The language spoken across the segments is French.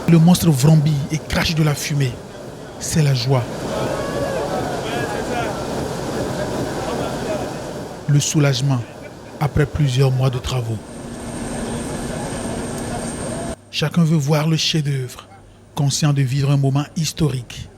Le monstre vrombit et crache de la fumée. C'est la joie. Le soulagement après plusieurs mois de travaux. Chacun veut voir le chef-d'œuvre, conscient de vivre un moment historique.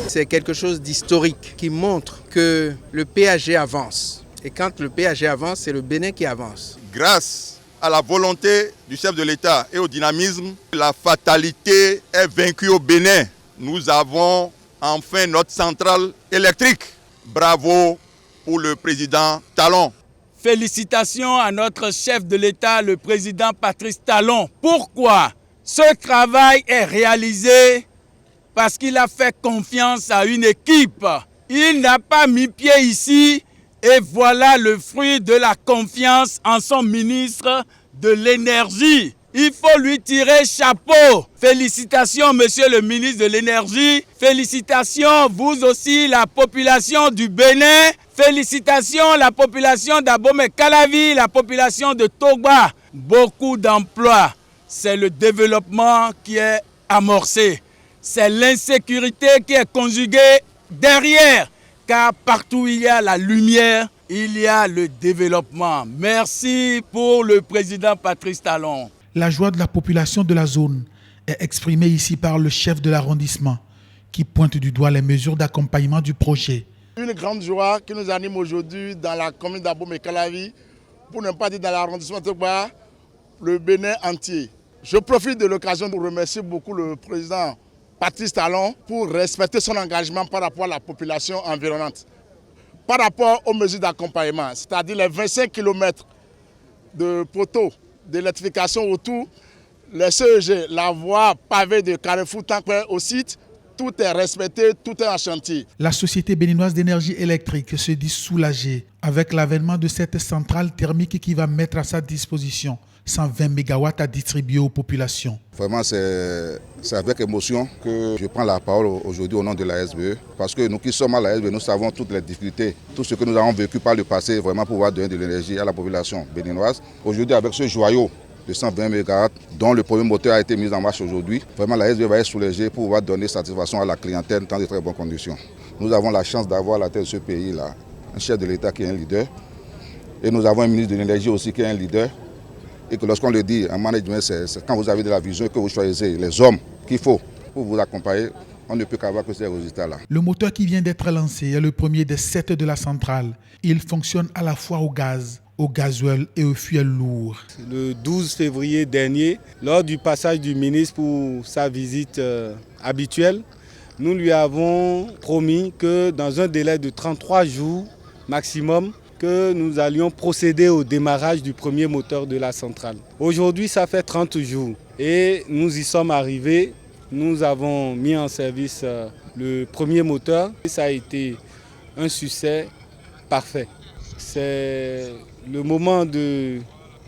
C'est quelque chose d'historique qui montre que le PAG avance. Et quand le PAG avance, c'est le Bénin qui avance. Grâce à la volonté du chef de l'État et au dynamisme, la fatalité est vaincue au Bénin. Nous avons enfin notre centrale électrique. Bravo pour le président Talon. Félicitations à notre chef de l'État, le président Patrice Talon. Pourquoi? Ce travail est réalisé parce qu'il a fait confiance à une équipe. Il n'a pas mis pied ici et voilà le fruit de la confiance en son ministre de l'Énergie. Il faut lui tirer chapeau. Félicitations, monsieur le ministre de l'Énergie. Félicitations, vous aussi, la population du Bénin. Félicitations, la population d'Abomey-Calavi, la population de Togba. Beaucoup d'emplois. C'est le développement qui est amorcé. C'est l'insécurité qui est conjuguée derrière. Car partout où il y a la lumière, il y a le développement. Merci pour le président Patrice Talon. La joie de la population de la zone est exprimée ici par le chef de l'arrondissement qui pointe du doigt les mesures d'accompagnement du projet. Une grande joie qui nous anime aujourd'hui dans la commune d'Abomey-Calavi, pour ne pas dire dans l'arrondissement de Togba, le Bénin entier. Je profite de l'occasion pour remercier beaucoup le président Patrice Talon pour respecter son engagement par rapport à la population environnante. Par rapport aux mesures d'accompagnement, c'est-à-dire les 25 km de poteaux d'électrification autour, les CEG, la voie pavée de Carrefour Tanquet au site, tout est respecté, tout est en chantier. La Société béninoise d'énergie électrique se dit soulagée avec l'avènement de cette centrale thermique qui va mettre à sa disposition 120 MW à distribuer aux populations. Vraiment, c'est avec émotion que je prends la parole aujourd'hui au nom de la SBE. Parce que nous qui sommes à la SBE, nous savons toutes les difficultés, tout ce que nous avons vécu par le passé, vraiment pour pouvoir donner de l'énergie à la population béninoise. Aujourd'hui, avec ce joyau de 120 MW, dont le premier moteur a été mis en marche aujourd'hui, vraiment la SBE va être soulagée pour pouvoir donner satisfaction à la clientèle dans de très bonnes conditions. Nous avons la chance d'avoir à la tête de ce pays-là un chef de l'État qui est un leader. Et nous avons un ministre de l'énergie aussi qui est un leader. Et que lorsqu'on le dit, en management, c'est quand vous avez de la vision que vous choisissez les hommes qu'il faut pour vous accompagner, on ne peut qu'avoir que ces résultats-là. Le moteur qui vient d'être lancé est le premier des 7 de la centrale. Il fonctionne à la fois au gaz, au gasoil et au fuel lourd. Le 12 février dernier, lors du passage du ministre pour sa visite habituelle, nous lui avons promis que dans un délai de 33 jours maximum, que nous allions procéder au démarrage du premier moteur de la centrale. Aujourd'hui, ça fait 30 jours et nous y sommes arrivés. Nous avons mis en service le premier moteur. Ça a été un succès parfait. C'est le moment de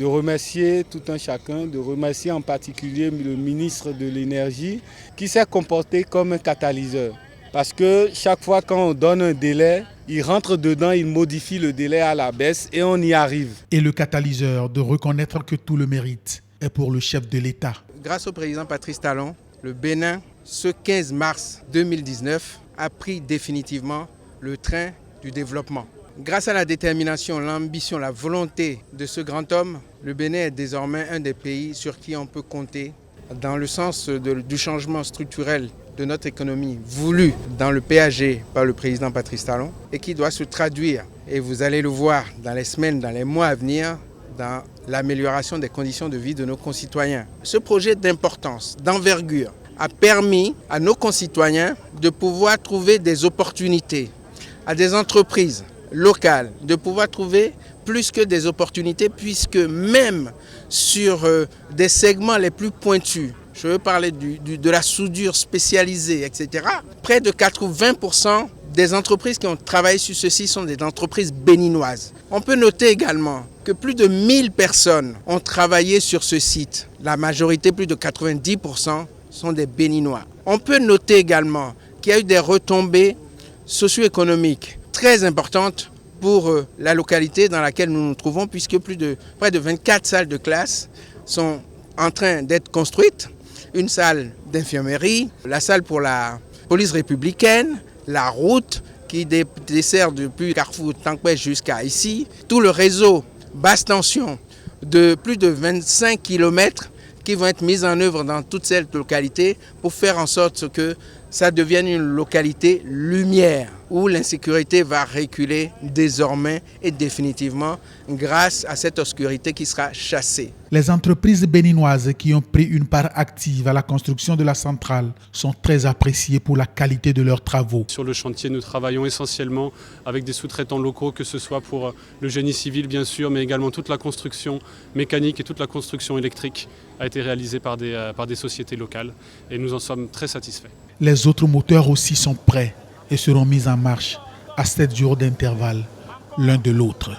remercier tout un chacun, de remercier en particulier le ministre de l'Énergie qui s'est comporté comme un catalyseur. Parce que chaque fois qu'on donne un délai, il rentre dedans, il modifie le délai à la baisse et on y arrive. Et le catalyseur de reconnaître que tout le mérite est pour le chef de l'État. Grâce au président Patrice Talon, le Bénin, ce 15 mars 2019, a pris définitivement le train du développement. Grâce à la détermination, l'ambition, la volonté de ce grand homme, le Bénin est désormais un des pays sur qui on peut compter dans le sens du changement structurel de notre économie voulu dans le PAG par le président Patrice Talon et qui doit se traduire, et vous allez le voir dans les semaines, dans les mois à venir, dans l'amélioration des conditions de vie de nos concitoyens. Ce projet d'importance, d'envergure, a permis à nos concitoyens de pouvoir trouver des opportunités, à des entreprises locales, de pouvoir trouver plus que des opportunités, puisque même sur des segments les plus pointus, je veux parler de la soudure spécialisée, etc. Près de 80% des entreprises qui ont travaillé sur ceci sont des entreprises béninoises. On peut noter également que plus de 1000 personnes ont travaillé sur ce site. La majorité, plus de 90%, sont des Béninois. On peut noter également qu'il y a eu des retombées socio-économiques très importantes pour la localité dans laquelle nous nous trouvons, puisque près de 24 salles de classe sont en train d'être construites. Une salle d'infirmerie, la salle pour la police républicaine, la route qui dessert depuis Carrefour Tankpé jusqu'à ici, tout le réseau basse tension de plus de 25 km qui vont être mis en œuvre dans toute cette localité pour faire en sorte que ça devienne une localité lumière où l'insécurité va reculer désormais et définitivement grâce à cette obscurité qui sera chassée. Les entreprises béninoises qui ont pris une part active à la construction de la centrale sont très appréciées pour la qualité de leurs travaux. Sur le chantier, nous travaillons essentiellement avec des sous-traitants locaux, que ce soit pour le génie civil bien sûr, mais également toute la construction mécanique et toute la construction électrique a été réalisée par des sociétés locales et nous en sommes très satisfaits. Les autres moteurs aussi sont prêts et seront mis en marche à 7 jours d'intervalle l'un de l'autre.